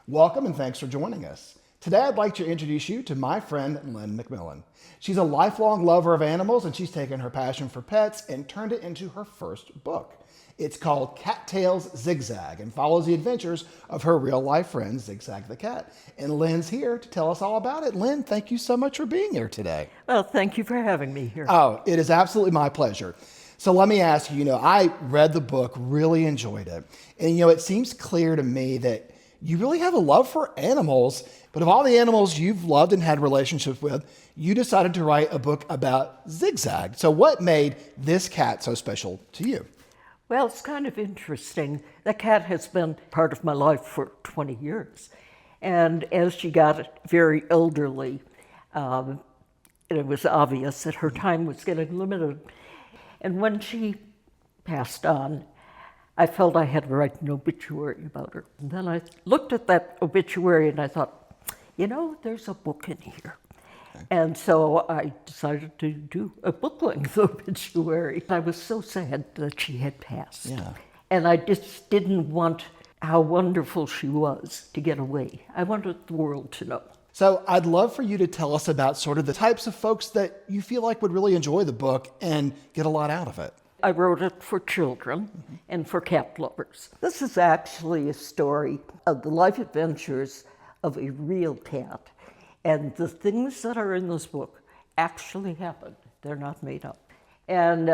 Welcome and thanks for joining us. Today I'd like to introduce you to my friend Lynn Macmillan. She's a lifelong lover of animals and she's taken her passion for pets and turned it into her first book. It's called CAT TAILS ZIGZAG and follows the adventures of her real-life friend Zigzag the cat. And Lynn's here to tell us all about it. Lynn, thank you so much for being here today. Well, thank you for having me here. Oh, it is absolutely my pleasure. So let me ask you, I read the book, really enjoyed it. And, it seems clear to me that you really have a love for animals, but of all the animals you've loved and had relationships with, you decided to write a book about Zigzag. So what made this cat so special to you? Well, it's kind of interesting. The cat has been part of my life for 20 years. And as she got very elderly, it was obvious that her time was getting limited. And when she passed on, I felt I had to write an obituary about her. And then I looked at that obituary and I thought, there's a book in here. Okay. And so I decided to do a book-length obituary. I was so sad that she had passed. Yeah. And I just didn't want how wonderful she was to get away. I wanted the world to know. So I'd love for you to tell us about sort of the types of folks that you feel like would really enjoy the book and get a lot out of it. I wrote it for children and for cat lovers. This is actually a story of the life adventures of a real cat. And the things that are in this book actually happened. They're not made up. And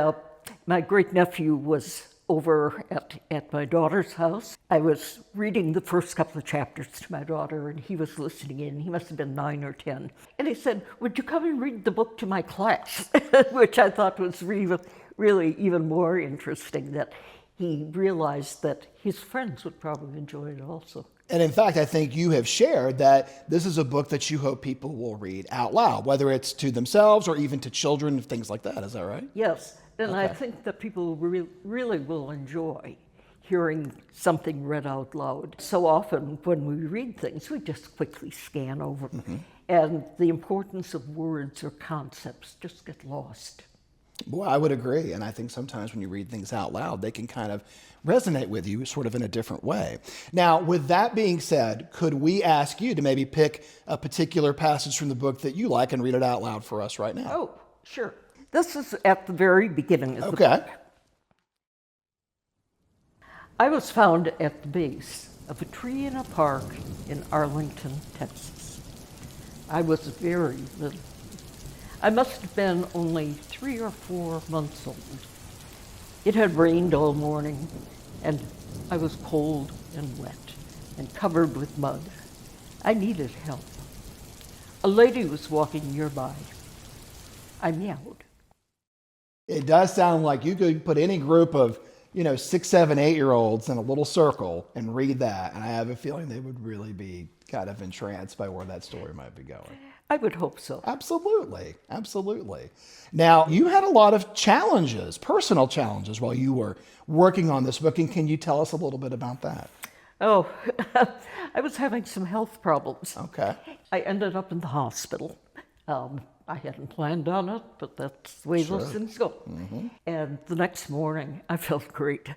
my great-nephew was over at my daughter's house. I was reading the first couple of chapters to my daughter, and he was listening in. He must have been 9 or 10. And he said, "Would you come and read the book to my class?" Which I thought was really even more interesting, that he realized that his friends would probably enjoy it also. And in fact, I think you have shared that this is a book that you hope people will read out loud, whether it's to themselves or even to children, things like that. Is that right? Yes. And Okay. I think that people really will enjoy hearing something read out loud. So often when we read things, we just quickly scan over. And the importance of words or concepts just get lost. Well, I would agree. And I think sometimes when you read things out loud, they can kind of resonate with you sort of in a different way. Now, with that being said, could we ask you to maybe pick a particular passage from the book that you like and read it out loud for us right now? Oh, sure. This is at the very beginning of the book. I was found at the base of a tree in a park in Arlington, Texas. I was very little. I must have been only 3 or 4 months old. It had rained all morning, and I was cold and wet and covered with mud. I needed help. A lady was walking nearby. I meowed. It does sound like you could put any group of, 6, 7, 8-year-olds in a little circle and read that. And I have a feeling they would really be kind of entranced by where that story might be going. I would hope so. Absolutely. Absolutely. Now, you had a lot of challenges, personal challenges, while you were working on this book. And can you tell us a little bit about that? Oh, I was having some health problems. Okay. I ended up in the hospital. I hadn't planned on it, but that's the way those things go. And the next morning, I felt great.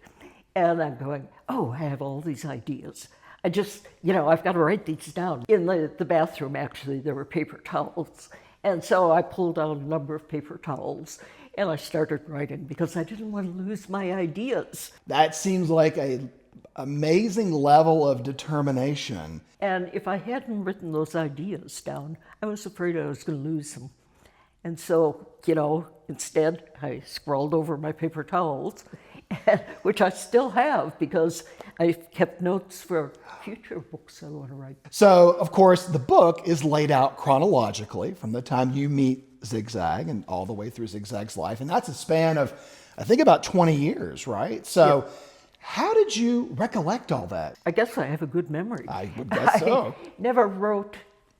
And I'm going, I have all these ideas. I just, I've got to write these down. In the bathroom, actually, there were paper towels. And so I pulled out a number of paper towels and I started writing because I didn't want to lose my ideas. That seems like an amazing level of determination. And if I hadn't written those ideas down, I was afraid I was going to lose them. And so, instead, I scrawled over my paper towels, which I still have because I've kept notes for future books I want to write. So, of course, the book is laid out chronologically from the time you meet Zigzag and all the way through Zigzag's life. And that's a span of, I think, about 20 years, right? So how did you recollect all that? I guess I have a good memory. I would guess so. I never wrote,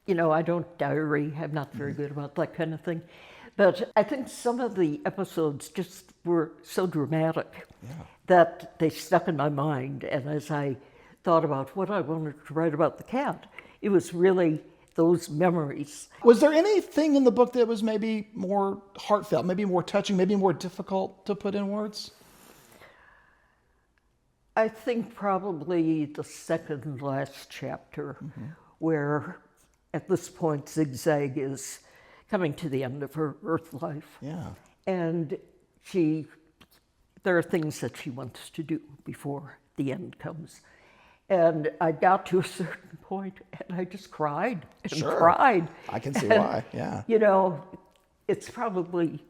I don't diary. I'm not very good about that kind of thing. But I think some of the episodes just were so dramatic that they stuck in my mind. And as I thought about what I wanted to write about the cat, it was really those memories. Was there anything in the book that was maybe more heartfelt, maybe more touching, maybe more difficult to put in words? I think probably the second and last chapter, where at this point Zigzag is coming to the end of her Earth life. Yeah. And there are things that she wants to do before the end comes. And I got to a certain point and I just cried and cried. I can see why, yeah. You know, it's probably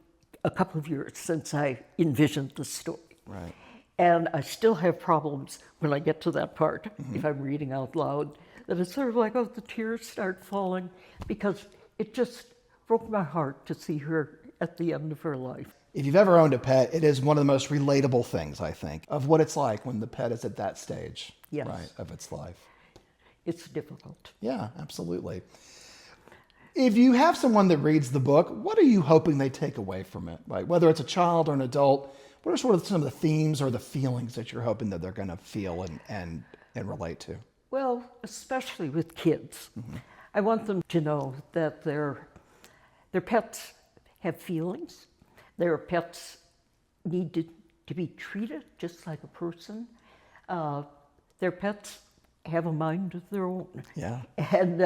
a couple of years since I envisioned the story. Right. And I still have problems when I get to that part, if I'm reading out loud, that it's sort of like, oh, the tears start falling, because it just broke my heart to see her at the end of her life. If you've ever owned a pet, it is one of the most relatable things, I think, of what it's like when the pet is at that stage, right, of its life. It's difficult. Yeah, absolutely. If you have someone that reads the book, what are you hoping they take away from it? Like, whether it's a child or an adult, what are sort of some of the themes or the feelings that you're hoping that they're going to feel and relate to? Well, especially with kids, I want them to know that their pets have feelings. Their pets need to be treated just like a person. Their pets have a mind of their own. Yeah. And,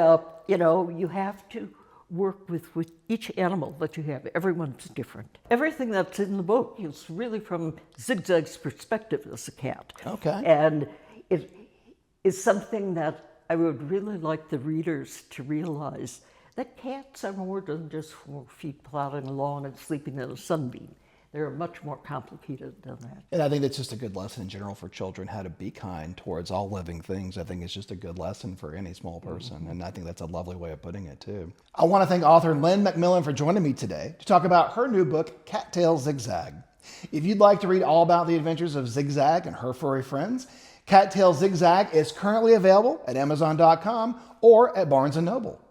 you know, you have to work with each animal that you have. Everyone's different. Everything that's in the book is really from Zigzag's perspective as a cat. Okay. And it is something that I would really like the readers to realize, that cats are more than just 4 feet plodding along and sleeping in a sunbeam. They're much more complicated than that. And I think that's just a good lesson in general for children, how to be kind towards all living things. I think it's just a good lesson for any small person. And I think that's a lovely way of putting it, too. I want to thank author Lynn Macmillan for joining me today to talk about her new book, Cat Tails Zigzag. If you'd like to read all about the adventures of Zigzag and her furry friends, Cat Tails Zigzag is currently available at Amazon.com or at Barnes & Noble.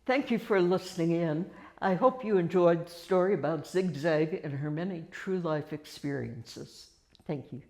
Thank you for listening in. I hope you enjoyed the story about Zigzag and her many true life experiences. Thank you.